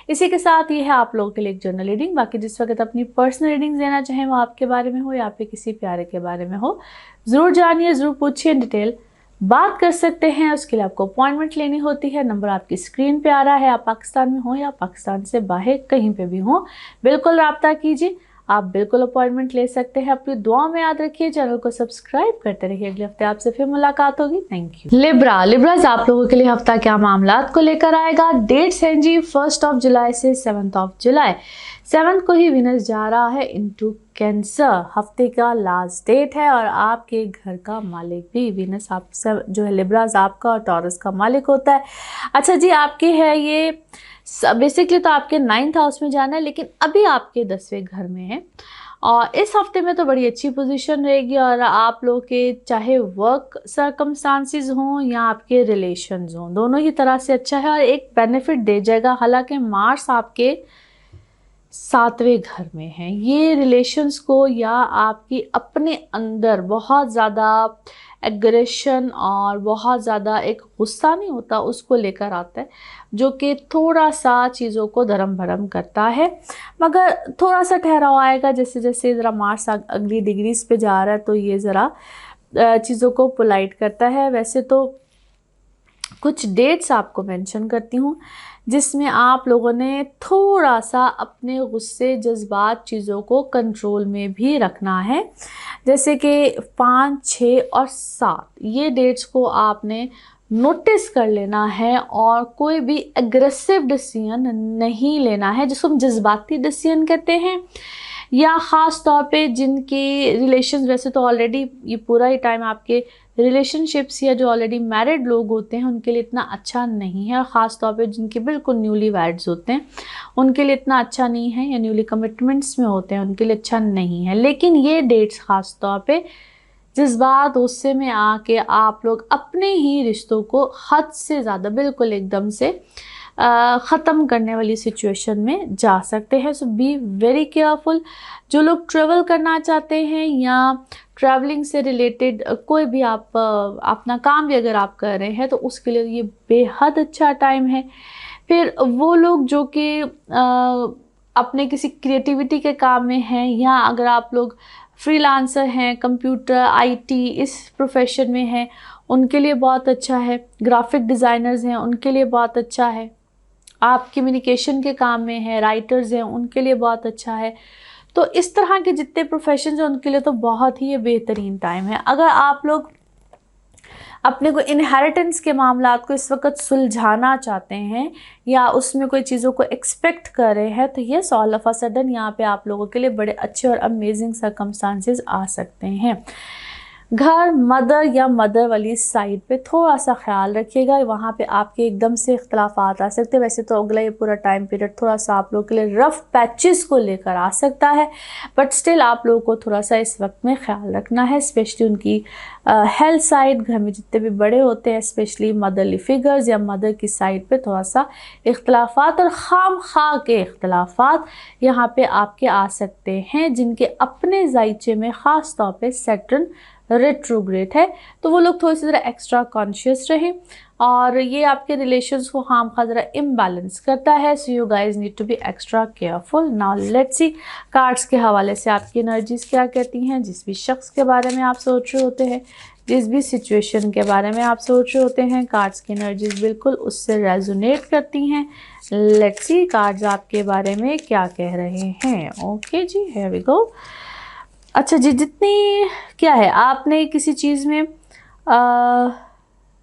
इसी के साथ ये है आप लोगों के लिए एक जर्नल रीडिंग। बाकी जिस वक्त अपनी पर्सनल रीडिंग देना चाहें, वो आपके बारे में हो या आपके किसी प्यारे के बारे में हो, ज़रूर जानिए, ज़रूर पूछिए, डिटेल बात कर सकते हैं। उसके लिए आपको अपॉइंटमेंट लेनी होती है। नंबर आपकी स्क्रीन पे आ रहा है। आप पाकिस्तान में हो या पाकिस्तान से बाहर कहीं पे भी हो, बिल्कुल रब्ता कीजिए, आप बिल्कुल अपॉइंटमेंट ले सकते हैं। अपनी दुआ में याद रखिए, चैनल को सब्सक्राइब करते रहिए। अगले हफ्ते आपसे फिर मुलाकात होगी। Thank you. लिब्राज आप लोगों के लिए हफ्ता क्या मामलात को लेकर आएगा। डेट्स हैं जी 1 जुलाई से 7 जुलाई। 7 को ही विनस जा रहा है इनटू कैंसर। हफ्ते का लास्ट डेट है, और आपके घर का मालिक भी विनस आप सब जो है लिब्राज आपका और टॉरस का मालिक होता है। अच्छा जी, आपके है ये बेसिकली तो आपके 9th हाउस में जाना है, लेकिन अभी आपके 10वें घर में है, और इस हफ्ते में तो बड़ी अच्छी पोजीशन रहेगी। और आप लोग के चाहे वर्क सर्कमस्टांसिस हों या आपके रिलेशंस हों, दोनों ही तरह से अच्छा है और एक बेनिफिट दे जाएगा। हालांकि मार्स आपके 7वें घर में है, ये रिलेशंस को या आपकी अपने अंदर बहुत ज़्यादा एग्रेशन और बहुत ज़्यादा एक गुस्सा नहीं होता, उसको लेकर आता है, जो कि थोड़ा सा चीज़ों को धर्म भरम करता है। मगर थोड़ा सा ठहराव आएगा, जैसे जैसे ज़रा मार्स अगली डिग्रीज पे जा रहा है, तो ये ज़रा चीज़ों को पोलाइट करता है। वैसे तो कुछ डेट्स आपको मेंशन करती हूँ जिसमें आप लोगों ने थोड़ा सा अपने गुस्से जज्बात चीज़ों को कंट्रोल में भी रखना है। जैसे कि 5, 6 और 7 ये डेट्स को आपने नोटिस कर लेना है, और कोई भी एग्रेसिव डिसीजन नहीं लेना है, जिसको हम जज्बाती डिसीजन कहते हैं। या ख़ास तौर पे जिनके रिलेशंस, वैसे तो ऑलरेडी ये पूरा ही टाइम आपके रिलेशनशिप्स या जो ऑलरेडी मैरिड लोग होते हैं उनके लिए इतना अच्छा नहीं है, और ख़ास तौर पे जिनके बिल्कुल न्यूली वैड्स होते हैं उनके लिए इतना अच्छा नहीं है, या न्यूली कमिटमेंट्स में होते हैं उनके लिए अच्छा नहीं है। लेकिन ये डेट्स ख़ास तौर पे जज्बात गुस्से में आके आप लोग अपने ही रिश्तों को हद से ज़्यादा बिल्कुल एकदम से ख़त्म करने वाली सिचुएशन में जा सकते हैं। सो बी वेरी केयरफुल। जो लोग ट्रैवल करना चाहते हैं या ट्रैवलिंग से रिलेटेड कोई भी आप अपना काम भी अगर आप कर रहे हैं, तो उसके लिए ये बेहद अच्छा टाइम है। फिर वो लोग जो कि अपने किसी क्रिएटिविटी के काम में हैं, या अगर आप लोग फ्रीलांसर हैं, कंप्यूटर आईटी इस प्रोफेशन में हैं, उनके लिए बहुत अच्छा है। ग्राफिक डिज़ाइनर्स हैं, उनके लिए बहुत अच्छा है। आप कम्युनिकेशन के काम में हैं, राइटर्स हैं, उनके लिए बहुत अच्छा है। तो इस तरह के जितने प्रोफेशन हैं उनके लिए तो बहुत ही ये बेहतरीन टाइम है। अगर आप लोग अपने को इनहेरिटेंस के मामलात को इस वक्त सुलझाना चाहते हैं, या उसमें कोई चीज़ों को एक्सपेक्ट कर रहे हैं, तो ये ऑल ऑफ अ सडन यहाँ पे आप लोगों के लिए बड़े अच्छे और अमेजिंग सर्कमस्टांसेस आ सकते हैं। घर मदर या मदर वाली साइड पे थोड़ा सा ख्याल रखिएगा, वहाँ पे आपके एकदम से इख्तलाफात आ सकते हैं। वैसे तो अगला ये पूरा टाइम पीरियड थोड़ा सा आप लोगों के लिए रफ़ पैचेस को लेकर आ सकता है, बट स्टिल आप लोगों को थोड़ा सा इस वक्त में ख्याल रखना है, स्पेशली उनकी हेल्थ साइड। घर में जितने भी बड़े होते हैं, स्पेशली मदरली फिगर्स या मदर की साइड पे थोड़ा सा इख्तलाफात और खाम खा के इख्तलाफात यहाँ पे आपके आ सकते हैं, जिनके अपने जायचे में ख़ास तौर पे सैटर्न रेट्रोग्रेड है, तो वो लोग थोड़ी सी ज़रा एक्स्ट्रा कॉन्शियस रहें और ये आपके रिलेशंस को खामखा ज़रा इम्बैलेंस करता है। So you guys need to be extra careful. Now let's see cards के हवाले से आपकी एनर्जीज क्या कहती हैं। जिस भी शख्स के बारे में आप सोच रहे होते हैं, जिस भी सिचुएशन के बारे में आप सोच रहे होते हैं, कार्ड्स की एनर्जीज बिल्कुल उससे रेजोनेट करती हैं। लेट्स सी कार्ड्स आपके बारे में क्या कह रहे हैं। ओके जी, हियर वी गो। अच्छा जी, जितनी क्या है आपने किसी चीज़ में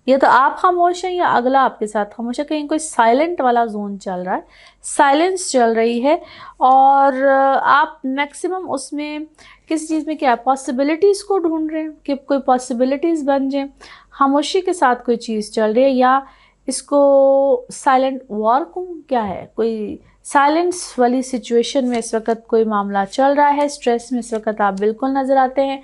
या तो आप खामोश हैं या अगला आपके साथ खामोश है, कहीं कोई साइलेंट वाला जोन चल रहा है, साइलेंस चल रही है और आप मैक्सिमम उसमें किसी चीज़ में क्या पॉसिबिलिटीज़ को ढूंढ रहे हैं कि कोई पॉसिबिलिटीज़ बन जाए। खामोशी के साथ कोई चीज़ चल रही है या इसको साइलेंट वॉर को क्या है, कोई साइलेंस वाली सिचुएशन में इस वक्त कोई मामला चल रहा है। स्ट्रेस में इस वक्त आप बिल्कुल नज़र आते हैं।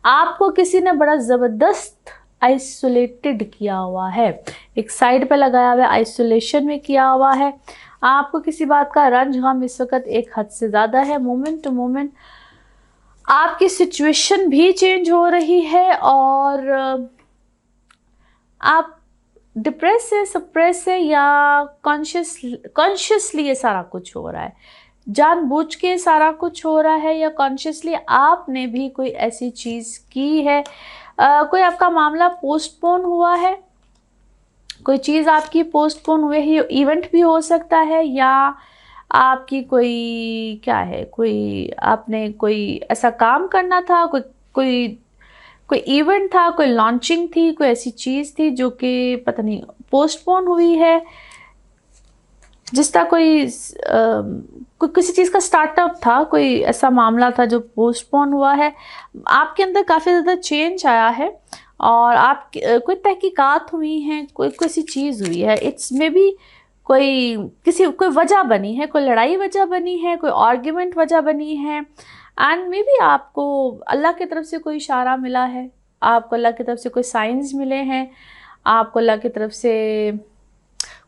आपको किसी ने बड़ा ज़बरदस्त आइसोलेटेड किया हुआ है, एक साइड पे लगाया हुआ है, आइसोलेशन में किया हुआ है। आपको किसी बात का रंज गम इस वक्त एक हद से ज़्यादा है। मोमेंट टू मोमेंट आपकी सिचुएशन भी चेंज हो रही है और आप डिप्रेस है, सप्रेस है या कॉन्शियसली ये सारा कुछ हो रहा है, जानबूझ के सारा कुछ हो रहा है या कॉन्शियसली आपने भी कोई ऐसी चीज़ की है। कोई आपका मामला पोस्टपोन हुआ है, कोई चीज़ आपकी पोस्टपोन हुई है, इवेंट भी हो सकता है या आपकी कोई क्या है, कोई आपने कोई ऐसा काम करना था, कोई इवेंट था, कोई लॉन्चिंग थी, कोई ऐसी चीज़ थी जो कि पता नहीं पोस्टपोन हुई है, जिसका कोई किसी चीज़ का स्टार्टअप था, कोई ऐसा मामला था जो पोस्टपोन हुआ है। आपके अंदर काफ़ी ज़्यादा चेंज आया है और आप कोई तहकीकात हुई हैं, कोई ऐसी चीज़ हुई है। इट्स मे बी कोई वजह बनी है, कोई लड़ाई वजह बनी है, कोई आर्ग्यूमेंट वजह बनी है एंड मे बी आपको अल्लाह की तरफ से कोई इशारा मिला है, आपको अल्लाह की तरफ से कोई साइंस मिले हैं, आपको अल्लाह की तरफ से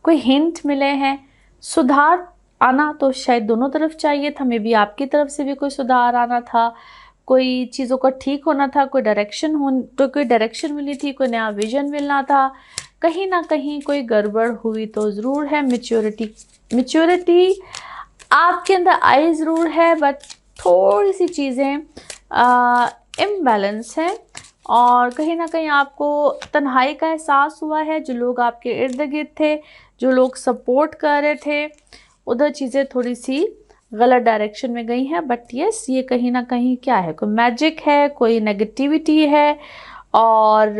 कोई हिंट मिले हैं। सुधार आना तो शायद दोनों तरफ चाहिए था, मे बी आपकी तरफ से भी कोई सुधार आना था, कोई चीज़ों का ठीक होना था, कोई डायरेक्शन मिली थी, कोई नया विजन मिलना था। कहीं ना कहीं कोई गड़बड़ हुई तो ज़रूर है। मैच्योरिटी आपके अंदर आई ज़रूर है बट थोड़ी सी चीज़ें इम्बैलेंस हैं और कहीं ना कहीं आपको तन्हाई का एहसास हुआ है। जो लोग आपके इर्द गिर्द थे, जो लोग सपोर्ट कर रहे थे, उधर चीज़ें थोड़ी सी गलत डायरेक्शन में गई हैं। बट यस, ये कहीं ना कहीं क्या है, कोई मैजिक है, कोई नेगेटिविटी है और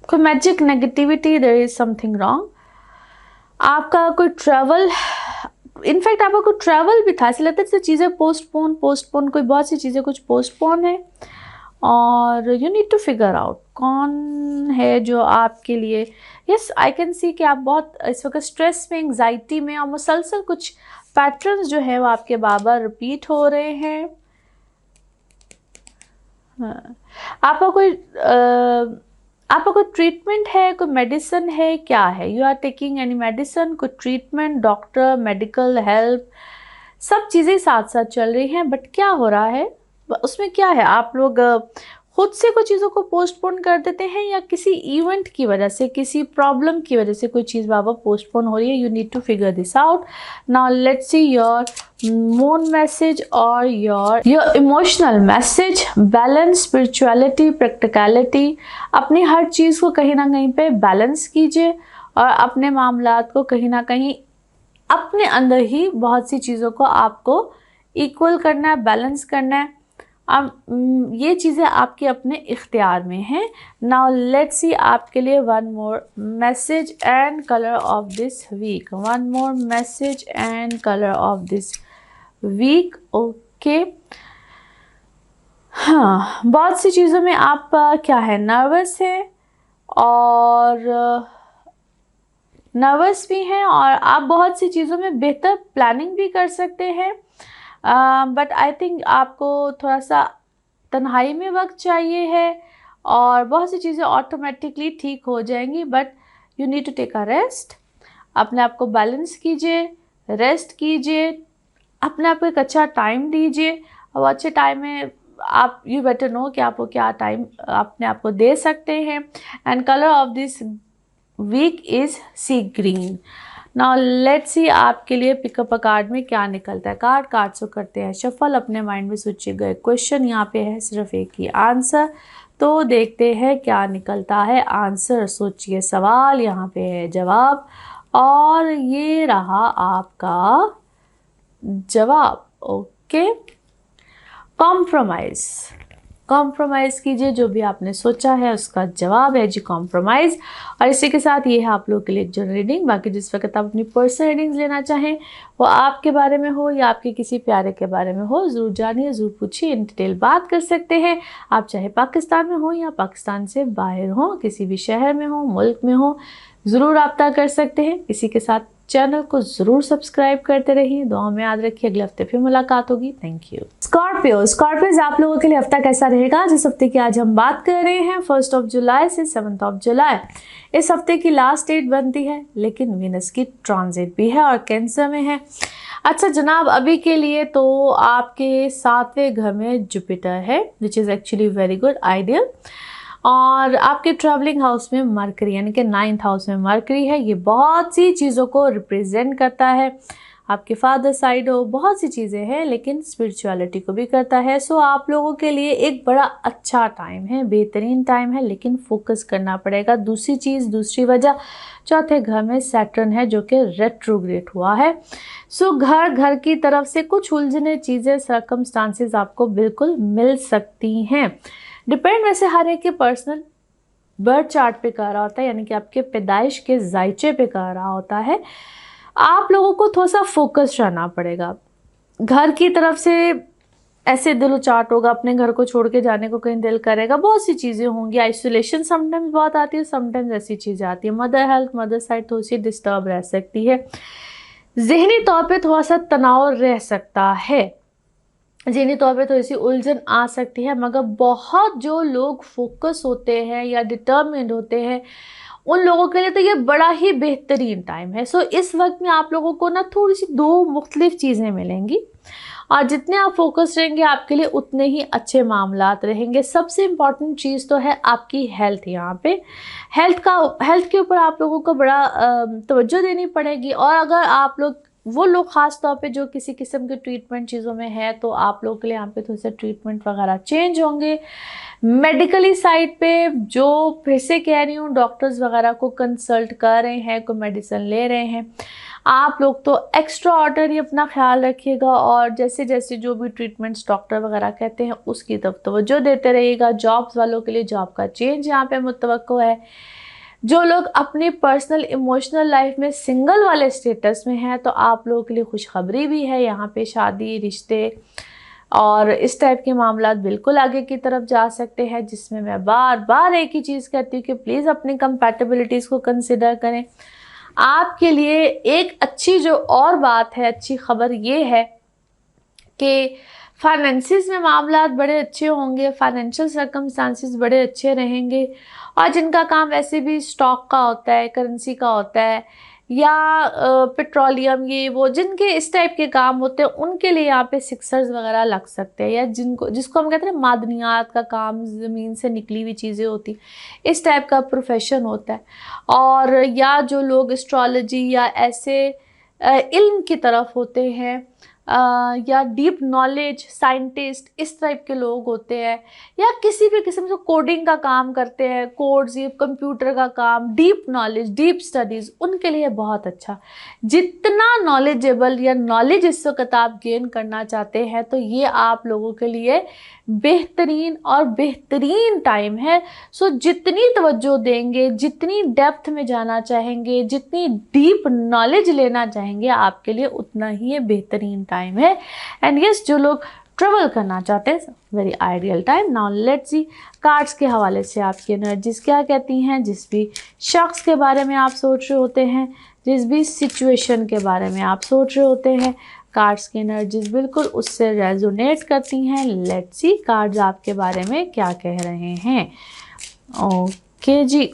कोई magic negativity, there is something wrong. आपका कोई ट्रैवल, इनफैक्ट आपका कोई ट्रैवल भी था, ऐसा लगता है चीज़ें पोस्टपोन कोई बहुत सी चीज़ें कुछ पोस्टपोन है और you need to figure out कौन है जो आपके लिए। यस, आई कैन सी कि आप बहुत इस वक्त स्ट्रेस में, एंग्जाइटी में और मुसलसल कुछ पैटर्न्स जो है वो आपके बार रिपीट हो रहे हैं। आपका कोई ट्रीटमेंट है, कोई मेडिसिन है, क्या है? You are taking any medicine, कोई ट्रीटमेंट, डॉक्टर, मेडिकल हेल्प, सब चीज़ें साथ साथ चल रही हैं। बट क्या हो रहा है उसमें, क्या है, आप लोग खुद से कुछ चीज़ों को पोस्टपोन कर देते हैं या किसी इवेंट की वजह से, किसी प्रॉब्लम की वजह से कोई चीज़ बाबा पोस्टपोन हो रही है। You need to figure this out. Now let's see your moon message और your emotional message. Balance, spirituality, practicality. अपनी हर चीज़ को कहीं ना कहीं पे बैलेंस कीजिए और अपने मामलात को कहीं ना कहीं अपने अंदर ही बहुत सी चीज़ों को आपको इक्वल करना है, बैलेंस करना है। अब ये चीज़ें आपके अपने इख्तियार में हैं। नाउ लेट्स सी आपके लिए one more message and colour of this week. One more message and colour of this week. Okay, हाँ, बहुत सी चीज़ों में आप क्या है, नर्वस है और नर्वस भी हैं और आप बहुत सी चीज़ों में बेहतर प्लानिंग भी कर सकते हैं। बट आई थिंक आपको थोड़ा सा तन्हाई में वक्त चाहिए है और बहुत सी चीज़ें ऑटोमेटिकली ठीक हो जाएंगी। But you need to take a rest. अपने आप को बैलेंस कीजिए, रेस्ट कीजिए, अपने आप को एक अच्छा टाइम दीजिए और अच्छे टाइम में आप यू बेटर नो कि आपको क्या टाइम अपने आप को दे सकते हैं। And colour of this week is sea green. Now let's see आपके लिए पिकअप अ कार्ड में क्या निकलता है। कार्ड से करते हैं शफल, अपने माइंड में सोचिए गए क्वेश्चन, यहाँ पे है सिर्फ एक ही आंसर, तो देखते हैं क्या निकलता है आंसर। सोचिए सवाल, यहाँ पे है जवाब, और ये रहा आपका जवाब। ओके, कॉम्प्रोमाइज़ कीजिए, जो भी आपने सोचा है उसका जवाब है जी कॉम्प्रोमाइज़। और इसी के साथ ये है आप लोगों के लिए जो रीडिंग। बाकी जिस वक्त आप अपनी पर्सनल रीडिंग्स लेना चाहें, वो आपके बारे में हो या आपके किसी प्यारे के बारे में हो, ज़रूर जानिए, ज़रूर पूछिए, इन डिटेल बात कर सकते हैं। आप चाहे पाकिस्तान में हो या पाकिस्तान से बाहर हो, किसी भी शहर में हो, मुल्क में हो, ज़रूर रब्ता कर सकते हैं। इसी के साथ चैनल को ज़रूर सब्सक्राइब करते रहिए। दुआ में याद रखिए, अगले हफ्ते फिर मुलाकात होगी। Thank you. स्कॉर्पियोज आप लोगों के लिए हफ्ता कैसा रहेगा? जिस हफ्ते की आज हम बात कर रहे हैं 1 जुलाई से 7 जुलाई, इस हफ्ते की लास्ट डेट बनती है, लेकिन वीनस की ट्रांजिट भी है और कैंसर में है। अच्छा जनाब, अभी के लिए तो आपके 7वें घर में जुपिटर है, which is actually very good, ideal. और आपके ट्रैवलिंग हाउस में मरकरी, यानी कि 9th हाउस में मरकरी है। ये बहुत सी चीज़ों को रिप्रेजेंट करता है, आपके फादर साइड हो, बहुत सी चीज़ें हैं, लेकिन स्पिरिचुअलिटी को भी करता है। सो आप लोगों के लिए एक बड़ा अच्छा टाइम है, बेहतरीन टाइम है, लेकिन फोकस करना पड़ेगा। दूसरी वजह, चौथे घर में सैटर्न है जो कि रेट्रोग्रेड हुआ है। सो घर की तरफ से कुछ उलझने चीज़ें, सर्कमस्टांसेस आपको बिल्कुल मिल सकती हैं। डिपेंड वैसे हर एक के पर्सनल बर्थ चार्ट पे कर रहा होता है, यानी कि आपके पैदाइश के जायचे पे कर रहा होता है। आप लोगों को थोड़ा सा फोकस रहना पड़ेगा। घर की तरफ से ऐसे दिल उचाट होगा, अपने घर को छोड़ के जाने को कहीं दिल करेगा, बहुत सी चीज़ें होंगी। आइसोलेशन समटाइम्स बहुत आती है, समटाइम्स ऐसी चीज़ें आती है। मदर हेल्थ, मदर साइड थोड़ी सी डिस्टर्ब रह सकती है। जहनी तौर पे थोड़ा सा तनाव रह सकता है, ज़हनी तौर पे थोड़ी सी उलझन आ सकती है, मगर बहुत जो लोग फोकस होते हैं या डिटर्मिन्ड होते हैं, उन लोगों के लिए तो ये बड़ा ही बेहतरीन टाइम है। सो इस वक्त में आप लोगों को ना थोड़ी सी दो मुख्तलिफ चीज़ें मिलेंगी, और जितने आप फोकस रहेंगे आपके लिए उतने ही अच्छे मामलात रहेंगे। सबसे इम्पॉर्टेंट चीज़ तो है आपकी हेल्थ। यहाँ पे हेल्थ के ऊपर आप लोगों को बड़ा तवज्जो देनी पड़ेगी। और अगर आप लोग वो लोग ख़ास तौर पे जो किसी किस्म के ट्रीटमेंट चीज़ों में है, तो आप लोगों के लिए यहाँ पे थोड़े से ट्रीटमेंट वगैरह चेंज होंगे। मेडिकली साइड पे जो फिर से कह रही हूँ, डॉक्टर्स वगैरह को कंसल्ट कर रहे हैं, कोई मेडिसिन ले रहे हैं, आप लोग तो एक्स्ट्रा ऑर्डनरी अपना ख्याल रखिएगा। और जैसे जैसे जो भी ट्रीटमेंट्स डॉक्टर वगैरह कहते हैं उसकी तरफ तवज्जो देते रहिएगा। जॉब्स वालों के लिए जॉब का चेंज यहाँ पे मुतवक्को है। जो लोग अपनी पर्सनल इमोशनल लाइफ में सिंगल वाले स्टेटस में हैं, तो आप लोगों के लिए खुशखबरी भी है। यहाँ पे शादी, रिश्ते और इस टाइप के मामलात बिल्कुल आगे की तरफ जा सकते हैं, जिसमें मैं बार बार एक ही चीज़ कहती हूँ कि प्लीज़ अपनी कंपैटिबिलिटीज़ को कंसिडर करें। आपके लिए एक अच्छी जो और बात है, अच्छी खबर ये है कि फाइनेंसिस में मामलात बड़े अच्छे होंगे, फाइनेंशियल सर्कमस्टांसिस बड़े अच्छे रहेंगे। और जिनका काम वैसे भी स्टॉक का होता है, करेंसी का होता है, या पेट्रोलियम, ये वो जिनके इस टाइप के काम होते हैं, उनके लिए यहाँ पे सिक्सर्स वगैरह लग सकते हैं। या जिसको हम कहते हैं मादनियात का काम, ज़मीन से निकली हुई चीज़ें होती, इस टाइप का प्रोफेशन होता है। और या जो लोग एस्ट्रोलॉजी या ऐसे इल्म की तरफ होते हैं, या डीप नॉलेज साइंटिस्ट, इस टाइप के लोग होते हैं, या किसी भी किस्म से कोडिंग का काम करते हैं, कोड्स, ये कंप्यूटर का काम, डीप नॉलेज, डीप स्टडीज़, उनके लिए बहुत अच्छा। जितना नॉलेजेबल या नॉलेज इस वक्त आप गेन करना चाहते हैं, तो ये आप लोगों के लिए बेहतरीन और बेहतरीन टाइम है। सो जितनी तवज्जो देंगे, जितनी डेप्थ में जाना चाहेंगे, जितनी डीप नॉलेज लेना चाहेंगे, आपके लिए उतना ही ये बेहतरीन टाइम है। एंड यस, जो लोग ट्रेवल करना चाहते हैं, very ideal time. Now let's see cards के हवाले से आपकी एनर्जीज क्या कहती हैं। जिस भी शख्स के बारे में आप सोच रहे होते हैं, जिस भी सिचुएशन के बारे में आप सोच रहे होते हैं, कार्ड्स की एनर्जीज बिल्कुल उससे रेजोनेट करती हैं। लेट्स सी कार्ड्स आपके बारे में क्या कह रहे हैं। ओके जी,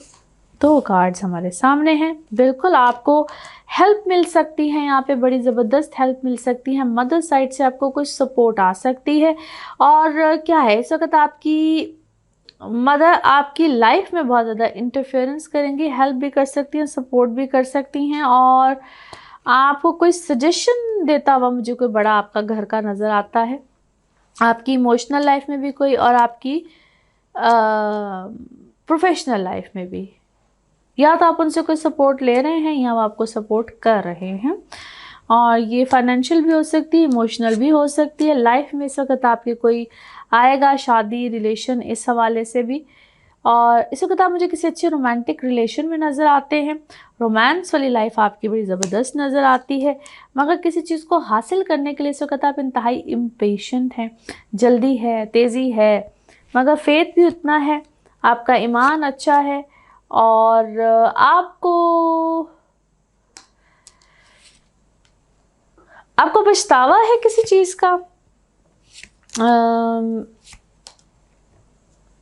तो कार्ड्स हमारे सामने हैं। बिल्कुल आपको हेल्प मिल सकती है, यहाँ पे बड़ी ज़बरदस्त हेल्प मिल सकती है। मदर साइड से आपको कुछ सपोर्ट आ सकती है। और क्या है, इस वक्त आपकी मदर आपकी लाइफ में बहुत ज़्यादा इंटरफेरेंस करेंगी, हेल्प भी कर सकती हैं, सपोर्ट भी कर सकती हैं। और आपको कोई सजेशन देता हुआ मुझे कोई बड़ा आपका घर का नज़र आता है, आपकी इमोशनल लाइफ में भी कोई, और आपकी प्रोफेशनल लाइफ में भी। या तो आप उनसे कोई सपोर्ट ले रहे हैं या वो आपको सपोर्ट कर रहे हैं। और ये फाइनेंशियल भी हो सकती है, इमोशनल भी हो सकती है। लाइफ में इस वक्त आपके कोई आएगा, शादी, रिलेशन, इस हवाले से भी। और इस वक्त आप मुझे किसी अच्छे रोमांटिक रिलेशन में नज़र आते हैं। रोमांस वाली लाइफ आपकी बड़ी ज़बरदस्त नज़र आती है। मगर किसी चीज़ को हासिल करने के लिए इस वक्त आप इंतहाई इम्पेशेंट हैं, जल्दी है, तेज़ी है, मगर फेथ भी उतना है, आपका ईमान अच्छा है। और आपको पछतावा है किसी चीज़ का।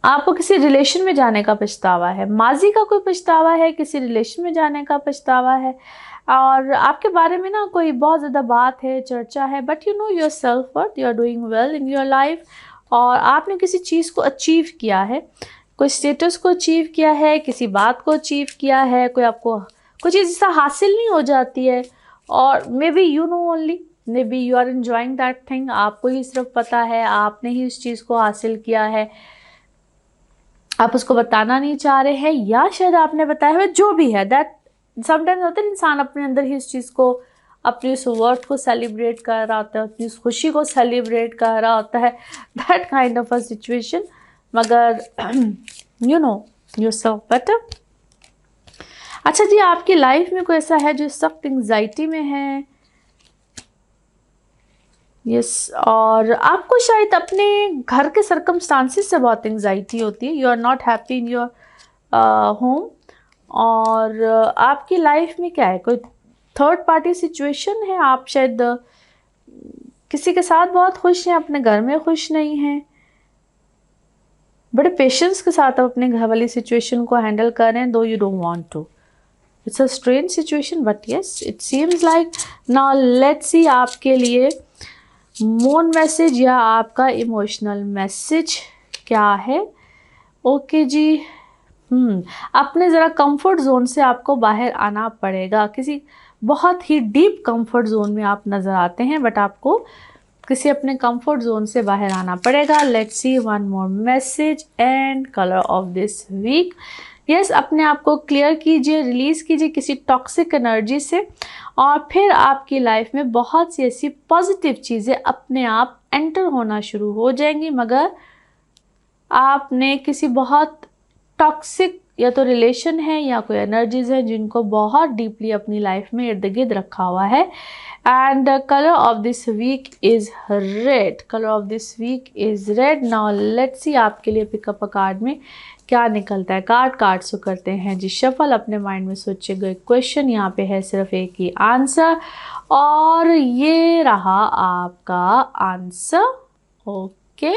आपको किसी रिलेशन में जाने का पछतावा है, माजी का कोई पछतावा है, किसी रिलेशन में जाने का पछतावा है। और आपके बारे में ना कोई बहुत ज़्यादा बात है, चर्चा है, but you know your self worth, you are doing well in your life. और आपने किसी चीज़ को अचीव किया है, कोई स्टेटस को अचीव किया है, किसी बात को अचीव किया है, कोई आपको कोई चीज़ ऐसा हासिल नहीं हो जाती है। और maybe you know only, maybe you are enjoying that thing, आपको ही सिर्फ पता है, आपने ही उस चीज़ को हासिल किया है, आप उसको बताना नहीं चाह रहे हैं, या शायद आपने बताया हुआ, जो भी है। दैट समटाइम्स होता है, इंसान अपने अंदर ही इस चीज़ को, अपनी उस वर्थ को सेलिब्रेट कर रहा होता है, अपनी उस खुशी को सेलिब्रेट कर रहा होता है, that kind of a situation. मगर यू नो योरसेल्फ बेटर। अच्छा जी, आपकी लाइफ में कोई ऐसा है जो सख्त एंग्जाइटी में है? यस और आपको शायद अपने घर के सर्कमस्टांसिस से बहुत एंग्जाइटी होती है। You are not happy in your home. और आपकी लाइफ में क्या है, कोई थर्ड पार्टी सिचुएशन है, आप शायद किसी के साथ बहुत खुश हैं, अपने घर में खुश नहीं हैं। बड़े पेशेंस के साथ आप अपने घर वाली सिचुएशन को हैंडल कर रहे हैं, though you don't want to. It's a strange situation, but yes it seems like. Now let's see आपके लिए मून मैसेज या आपका इमोशनल मैसेज क्या है। ओके जी, अपने ज़रा कंफर्ट जोन से आपको बाहर आना पड़ेगा। किसी बहुत ही डीप कंफर्ट जोन में आप नज़र आते हैं, बट आपको किसी अपने कंफर्ट जोन से बाहर आना पड़ेगा। Let's see one more message and colour of this week. Yes, अपने आप को क्लियर कीजिए, रिलीज़ कीजिए किसी टॉक्सिक एनर्जी से, और फिर आपकी लाइफ में बहुत सी ऐसी पॉजिटिव चीज़ें अपने आप एंटर होना शुरू हो जाएंगी। मगर आपने किसी बहुत टॉक्सिक या तो रिलेशन है या कोई एनर्जीज है जिनको बहुत डीपली अपनी लाइफ में इर्द गिर्द रखा हुआ है। And colour of this week is red. Colour of this week is red. Now let's see आपके लिए पिकअप अ कार्ड में क्या निकलता है। कार्ड से करते हैं जी शफल। अपने माइंड में सोचे गए क्वेश्चन, यहाँ पे है सिर्फ एक ही आंसर, और ये रहा आपका आंसर। ओके,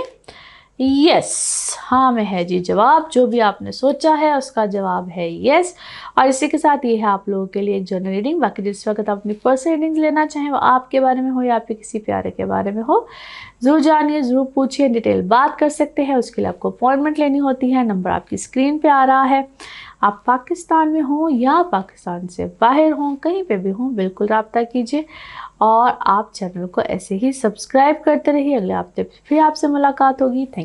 यस, हाँ में है जी जवाब। जो भी आपने सोचा है उसका जवाब है यस। और इसी के साथ ये है आप लोगों के लिए एक जर्नल रीडिंग। बाकी जिस वक्त आप अपनी पर्सनल रीडिंग्स लेना चाहें, वो आपके बारे में हो या आपके किसी प्यारे के बारे में हो, ज़रूर जानिए, ज़रूर पूछिए, डिटेल बात कर सकते हैं। उसके लिए आपको अपॉइंटमेंट लेनी होती है। नंबर आपकी स्क्रीन पे आ रहा है। आप पाकिस्तान में हों या पाकिस्तान से बाहर हों, कहीं पे भी हों, बिल्कुल रब्ता कीजिए। और आप चैनल को ऐसे ही सब्सक्राइब करते रहिए। अगले हफ्ते फिर आपसे मुलाकात होगी। थैंक